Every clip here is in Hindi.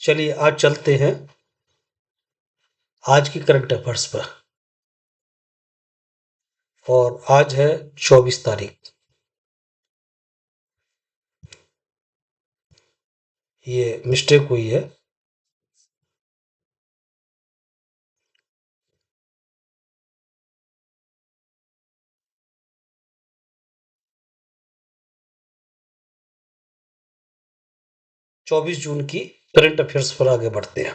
चलिए आज चलते हैं आज की करंट अफेयर्स पर। और आज है 24 तारीख। ये मिस्टेक हुई है। चौबीस जून की करंट अफेयर्स पर आगे बढ़ते हैं।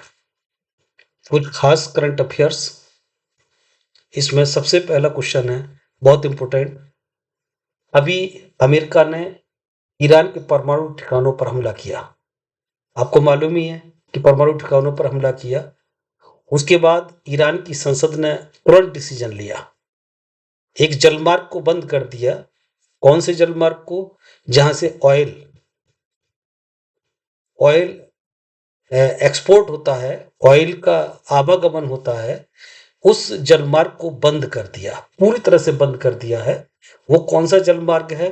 कुछ खास करंट अफेयर्स। इसमें सबसे पहला क्वेश्चन है, बहुत इंपॉर्टेंट। अभी अमेरिका ने ईरान के परमाणु ठिकानों पर हमला किया। आपको मालूम ही है कि परमाणु ठिकानों पर हमला किया। उसके बाद ईरान की संसद ने तुरंत डिसीजन लिया, एक जलमार्ग को बंद कर दिया। कौन से जलमार्ग को? जहां से ऑयल ऑयल एक्सपोर्ट होता है, ऑयल का आवागमन होता है, उस जलमार्ग को बंद कर दिया, पूरी तरह से बंद कर दिया है। वो कौन सा जलमार्ग है,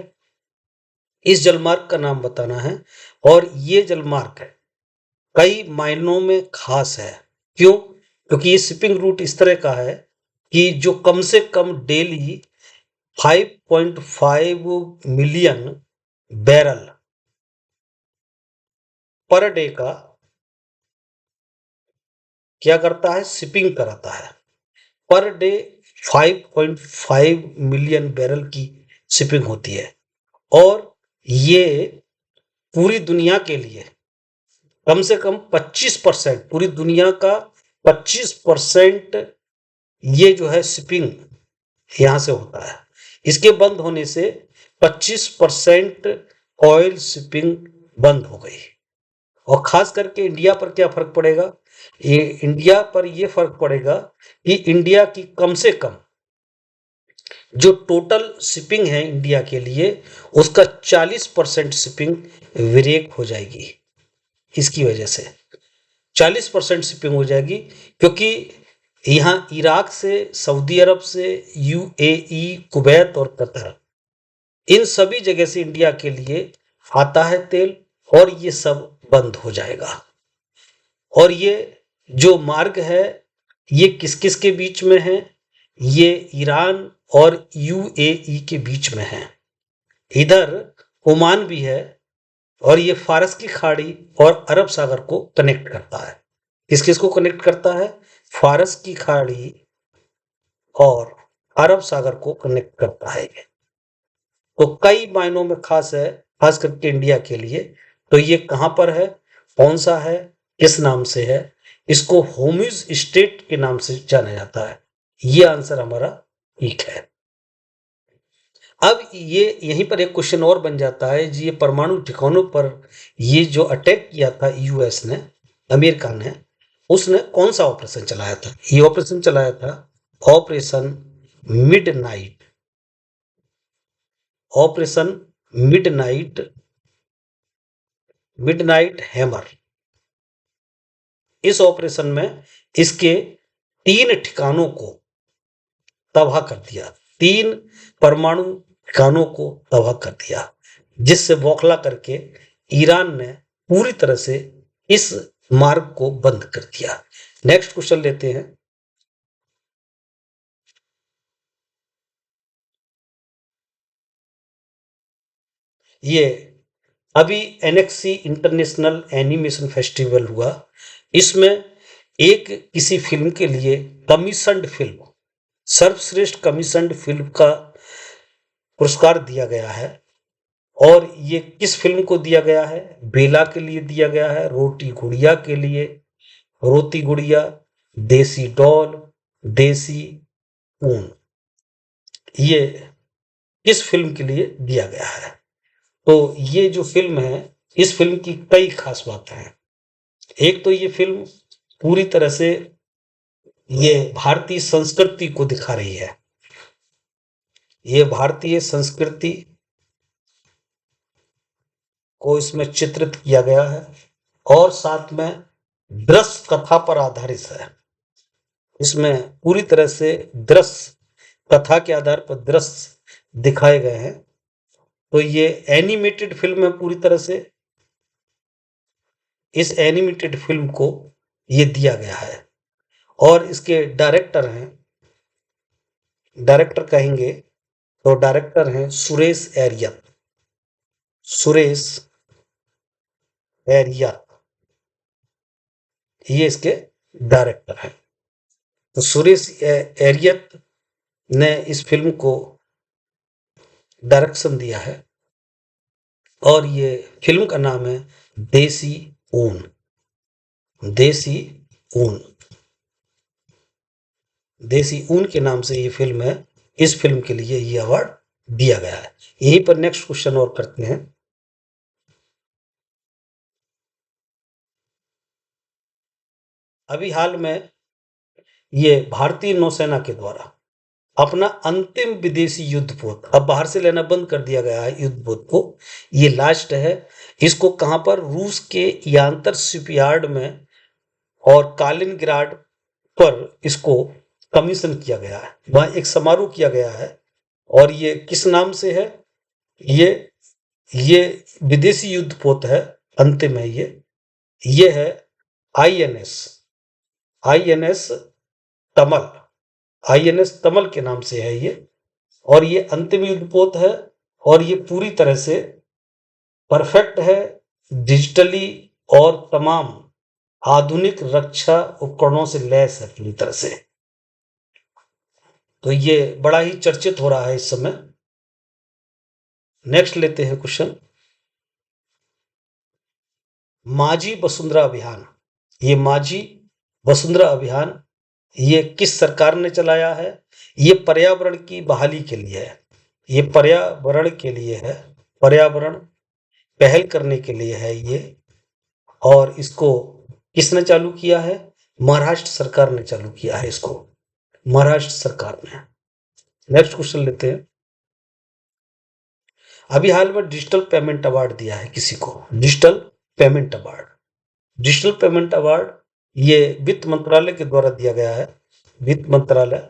इस जलमार्ग का नाम बताना है। और ये जलमार्ग कई मायनों में खास है। क्यों? क्योंकि ये शिपिंग रूट इस तरह का है कि जो कम से कम daily 5.5 million barrel per day का क्या करता है, शिपिंग कराता है। पर डे 5.5 मिलियन बैरल की शिपिंग होती है। और ये पूरी दुनिया के लिए कम से कम 25%, पूरी दुनिया का 25% ये जो है शिपिंग यहां से होता है। इसके बंद होने से 25% ऑयल शिपिंग बंद हो गई। और खास करके इंडिया पर क्या फर्क पड़ेगा? ये इंडिया पर ये फर्क पड़ेगा कि इंडिया की कम से कम जो टोटल शिपिंग है इंडिया के लिए, उसका 40% शिपिंग ब्रेक हो जाएगी। इसकी वजह से 40% शिपिंग हो जाएगी, क्योंकि यहां इराक से, सऊदी अरब से, यूएई, कुवैत और कतर, इन सभी जगह से इंडिया के लिए आता है तेल, और ये सब बंद हो जाएगा। और ये जो मार्ग है, ये किस किस के बीच में है? ये ईरान और यूएई के बीच में है। इधर ओमान भी है, और ये फारस की खाड़ी और अरब सागर को कनेक्ट करता है। किस किस को कनेक्ट करता है? फारस की खाड़ी और अरब सागर को कनेक्ट करता है। तो कई मायनों में खास है, खास करके इंडिया के लिए। तो ये कहां पर है, कौन सा है, किस नाम से है? इसको होम्यूज स्टेट के नाम से जाना जाता है। ये आंसर हमारा ठीक है। अब ये यहीं पर एक क्वेश्चन और बन जाता है जी, ये परमाणु ठिकानों पर ये जो अटैक किया था यूएस ने, अमेरिका ने, उसने कौन सा ऑपरेशन चलाया था? ये ऑपरेशन चलाया था operation midnight. Operation midnight, midnight hammer. इस ऑपरेशन में इसके 3 ठिकानों को तबाह कर दिया, 3 परमाणु ठिकानों को तबाह कर दिया, जिससे बौखला करके ईरान ने पूरी तरह से इस मार्ग को बंद कर दिया। नेक्स्ट क्वेश्चन लेते हैं। ये अभी एनएक्सी इंटरनेशनल एनिमेशन फेस्टिवल हुआ। इसमें एक किसी फिल्म के लिए कमीशन्ड फिल्म, सर्वश्रेष्ठ कमीशन्ड फिल्म का पुरस्कार दिया गया है। और ये किस फिल्म को दिया गया है? बेला के लिए दिया गया है, रोटी गुड़िया के लिए, रोती गुड़िया, देसी डॉल, देसी ऊन, ये किस फिल्म के लिए दिया गया है? तो ये जो फिल्म है, इस फिल्म की कई खास बातें हैं। एक तो ये फिल्म पूरी तरह से ये भारतीय संस्कृति को दिखा रही है। ये भारतीय संस्कृति को इसमें चित्रित किया गया है, और साथ में दृश्य कथा पर आधारित है। इसमें पूरी तरह से दृश्य कथा के आधार पर दृश्य दिखाए गए हैं। तो ये एनिमेटेड फिल्म है पूरी तरह से। इस एनिमेटेड फिल्म को ये दिया गया है। और इसके डायरेक्टर कहेंगे तो डायरेक्टर हैं सुरेश एरियत। सुरेश एरियत ये इसके डायरेक्टर हैं। तो सुरेश एरियत ने इस फिल्म को डायरेक्शन दिया है और ये फिल्म का नाम है देसी ऊन। देसी ऊन, देसी ऊन के नाम से ये फिल्म है। इस फिल्म के लिए ये अवार्ड दिया गया है। यहीं पर नेक्स्ट क्वेश्चन और करते हैं। अभी हाल में ये भारतीय नौसेना के द्वारा अपना अंतिम विदेशी युद्धपोत, अब बाहर से लेना बंद कर दिया गया है युद्धपोत को, ये लास्ट है। इसको कहां पर, रूस के यांतर शिपयार्ड में और कालिनग्राड पर इसको कमीशन किया गया है। वहां एक समारोह किया गया है और ये किस नाम से है, ये विदेशी युद्धपोत है, अंतिम है ये है आईएनएस तमल। आईएनएस तमल के नाम से है ये, और ये अंतिम युद्धपोत है और ये पूरी तरह से परफेक्ट है, डिजिटली और तमाम आधुनिक रक्षा उपकरणों से लैस है पूरी तरह से। तो ये बड़ा ही चर्चित हो रहा है इस समय। नेक्स्ट लेते हैं क्वेश्चन, माझी वसुंधरा अभियान। ये माझी वसुंधरा अभियान ये किस सरकार ने चलाया है? ये पर्यावरण की बहाली के लिए है। ये पर्यावरण के लिए है, पर्यावरण पहल करने के लिए है ये। और इसको किसने चालू किया है? महाराष्ट्र सरकार ने चालू किया है इसको, महाराष्ट्र सरकार ने। नेक्स्ट क्वेश्चन लेते हैं। अभी हाल में डिजिटल पेमेंट अवार्ड दिया है किसी को, digital payment award. Digital payment award ये वित्त मंत्रालय के द्वारा दिया गया है, वित्त मंत्रालय।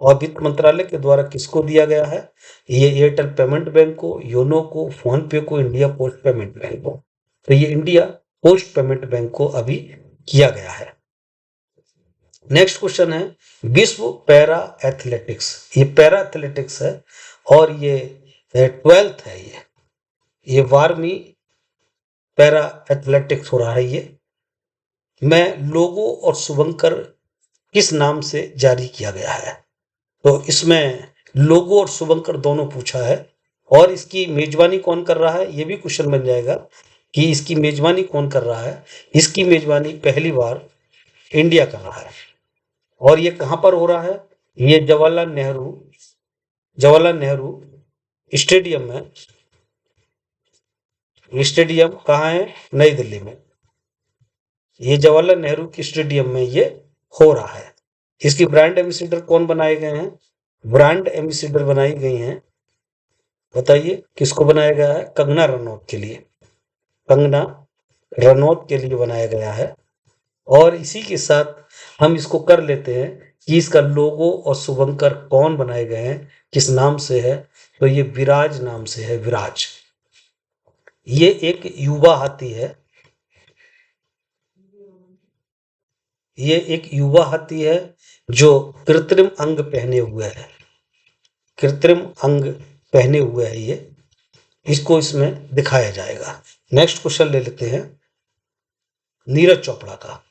और वित्त मंत्रालय के द्वारा किसको दिया गया है? ये एयरटेल पेमेंट बैंक को, योनो को, फोन पे को, इंडिया पोस्ट पेमेंट बैंक को। तो ये इंडिया पोस्ट पेमेंट बैंक को अभी किया गया है। नेक्स्ट क्वेश्चन है, विश्व पैरा एथलेटिक्स। ये पैरा एथलेटिक्स है और ये 12th है। ये 12वीं पैरा एथलेटिक्स हो रहा है। ये में लोगो और शुभंकर किस नाम से जारी किया गया है? तो इसमें लोगो और शुभंकर दोनों पूछा है। और इसकी मेजबानी कौन कर रहा है, ये भी क्वेश्चन बन जाएगा कि इसकी मेजबानी कौन कर रहा है। इसकी मेजबानी पहली बार इंडिया कर रहा है। और ये कहां पर हो रहा है? ये जवाहरलाल नेहरू स्टेडियम में। स्टेडियम कहाँ है? नई दिल्ली में। ये जवाहरलाल नेहरू की स्टेडियम में ये हो रहा है। इसकी ब्रांड एम्बेसडर कौन बनाए गए हैं? ब्रांड एम्बेसडर बनाई गई हैं, बताइए किसको बनाया गया है? कंगना रनौत के लिए, कंगना रनौत के लिए बनाया गया है। और इसी के साथ हम इसको कर लेते हैं कि इसका लोगो और शुभंकर कौन बनाए गए हैं, किस नाम से है? तो ये विराज नाम से है, विराज। ये एक युवा हाथी है, ये एक युवा हाथी है जो कृत्रिम अंग पहने हुए है, कृत्रिम अंग पहने हुए है ये। इसको इसमें दिखाया जाएगा। नेक्स्ट क्वेश्चन ले लेते हैं नीरज चोपड़ा का।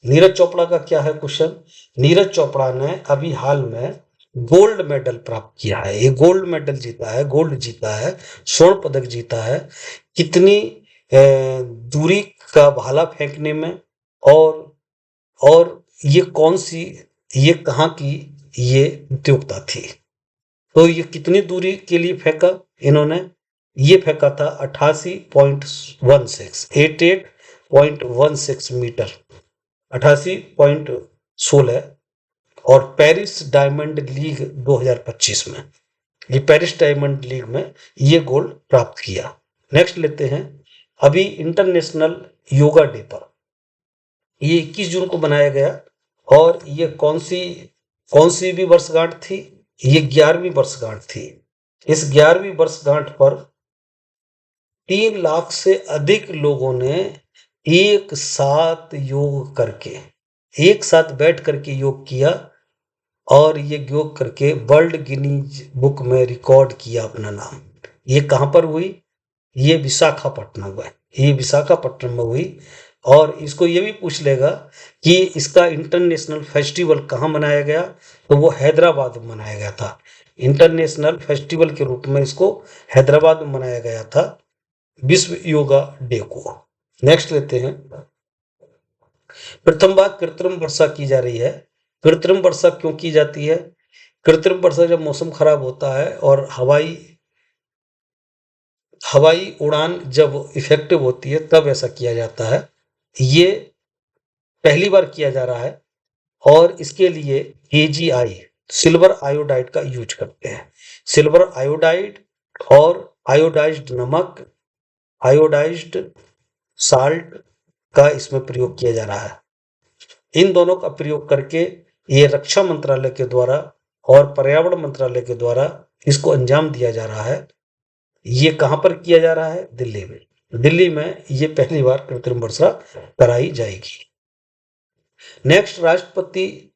नीरज चोपड़ा का क्या है क्वेश्चन? नीरज चोपड़ा ने अभी हाल में गोल्ड मेडल प्राप्त किया है। ये गोल्ड मेडल जीता है, गोल्ड जीता है, स्वर्ण पदक जीता है। कितनी दूरी का भाला फेंकने में, और ये कौन सी, ये कहाँ की ये प्रतियोगिता थी? तो ये कितनी दूरी के लिए फेंका इन्होंने? ये फेंका था 88.16 मीटर, 88.16। और पेरिस डायमंड लीग 2025 में, ये पेरिस डायमंड लीग में ये गोल्ड प्राप्त किया। नेक्स्ट लेते हैं, अभी इंटरनेशनल योगा डे पर ये 21 जून को बनाया गया। और ये कौन सी भी वर्षगांठ थी? ये 11वीं वर्षगांठ थी। इस 11वीं वर्षगांठ पर 3 लाख से अधिक लोगों ने एक साथ योग करके, एक साथ बैठ करके योग किया और ये योग करके वर्ल्ड गिनीज बुक में रिकॉर्ड किया अपना नाम। ये कहाँ पर हुई? ये विशाखापट्टनम में, ये विशाखापट्टनम में हुई। और इसको ये भी पूछ लेगा कि इसका इंटरनेशनल फेस्टिवल कहाँ मनाया गया, तो वो हैदराबाद में मनाया गया था। इंटरनेशनल फेस्टिवल के रूप में इसको हैदराबाद में मनाया गया था विश्व योगा डे को। नेक्स्ट लेते हैं। प्रथम बार कृत्रिम वर्षा की जा रही है। कृत्रिम वर्षा क्यों की जाती है? कृत्रिम वर्षा जब मौसम खराब होता है और हवाई उड़ान जब इफेक्टिव होती है तब ऐसा किया जाता है। ये पहली बार किया जा रहा है और इसके लिए AGI सिल्वर आयोडाइड का यूज करते हैं। सिल्वर आयोडाइड और आयोडाइज्ड नमक, आयोडाइज्ड साल्ट का इसमें प्रयोग किया जा रहा है। इन दोनों का प्रयोग करके ये रक्षा मंत्रालय के द्वारा और पर्यावरण मंत्रालय के द्वारा इसको अंजाम दिया जा रहा है। ये कहाँ पर किया जा रहा है? दिल्ली में। दिल्ली में ये पहली बार कृत्रिम वर्षा कराई जाएगी। नेक्स्ट, राष्ट्रपति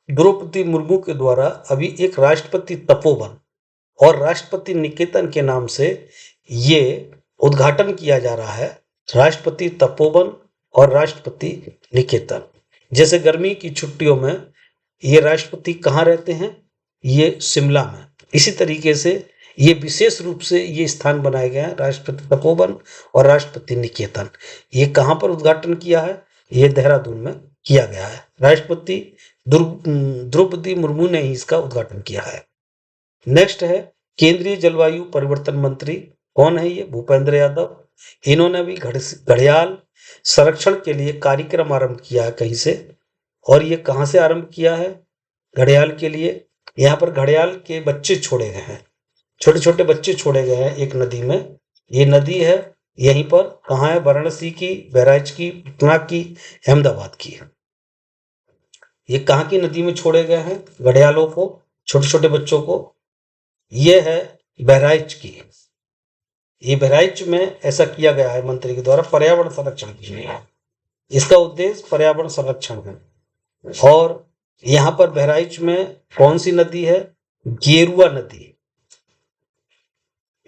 द्रौपदी मुर्मू के द्वारा अभी एक राष्ट्रपति तपोवन और राष्ट्रपति निकेतन के नाम से ये उद्घाटन किया जा रहा है। राष्ट्रपति तपोवन और राष्ट्रपति निकेतन। जैसे गर्मी की छुट्टियों में ये राष्ट्रपति कहाँ रहते हैं? ये शिमला में। इसी तरीके से ये विशेष रूप से ये स्थान बनाए गए हैं, राष्ट्रपति तपोवन और राष्ट्रपति निकेतन। ये कहाँ पर उद्घाटन किया है? ये देहरादून में किया गया है। राष्ट्रपति द्रौपदी मुर्मू ने ही इसका उद्घाटन किया है। नेक्स्ट है केंद्रीय जलवायु परिवर्तन मंत्री। कौन है ये? भूपेंद्र यादव। इन्होंने भी घड़ियाल संरक्षण के लिए कार्यक्रम आरंभ किया है कहीं से, और ये कहाँ से आरंभ किया है घड़ियाल के लिए? यहाँ पर घड़ियाल के बच्चे छोड़े गए हैं, छोटे छोटे बच्चे छोड़े गए हैं एक नदी में। ये नदी है यहीं पर, कहाँ है? वाराणसी की, बहराइच की, पटना की, अहमदाबाद की। ये कहाँ की नदी में छोड़े गए हैं घड़ियालों को, छोटे छोटे बच्चों को? ये है बहराइच की। ये बहराइच में ऐसा किया गया है मंत्री के द्वारा पर्यावरण संरक्षण के लिए। इसका उद्देश्य पर्यावरण संरक्षण है। और यहाँ पर बहराइच में कौन सी नदी है? गेरुआ नदी।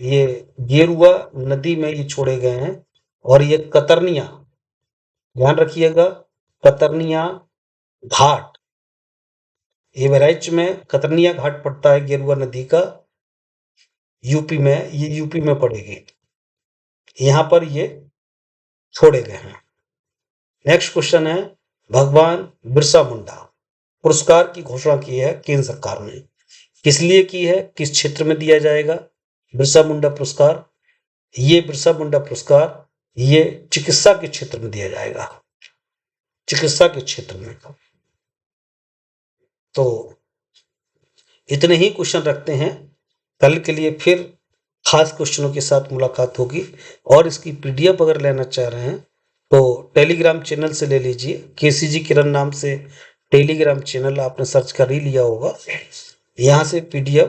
ये गेरुआ नदी में ये छोड़े गए हैं। और ये कतरनिया, ध्यान रखिएगा, कतरनिया घाट, ये बहराइच में कतरनिया घाट पड़ता है गेरुआ नदी का, यूपी में। ये यूपी में पड़ेगी, यहाँ पर ये छोड़े गए हैं। नेक्स्ट क्वेश्चन है, भगवान बिरसा मुंडा पुरस्कार की घोषणा की है केंद्र सरकार ने। किस लिए की है? किस क्षेत्र में दिया जाएगा बिरसा मुंडा पुरस्कार? ये बिरसा मुंडा पुरस्कार ये चिकित्सा के क्षेत्र में दिया जाएगा, चिकित्सा के क्षेत्र में। तो इतने ही क्वेश्चन रखते हैं, कल के लिए फिर खास क्वेश्चनों के साथ मुलाकात होगी। और इसकी PDF अगर लेना चाह रहे हैं तो टेलीग्राम चैनल से ले लीजिए। KCG किरण नाम से टेलीग्राम चैनल आपने सर्च कर ही लिया होगा, यहाँ से PDF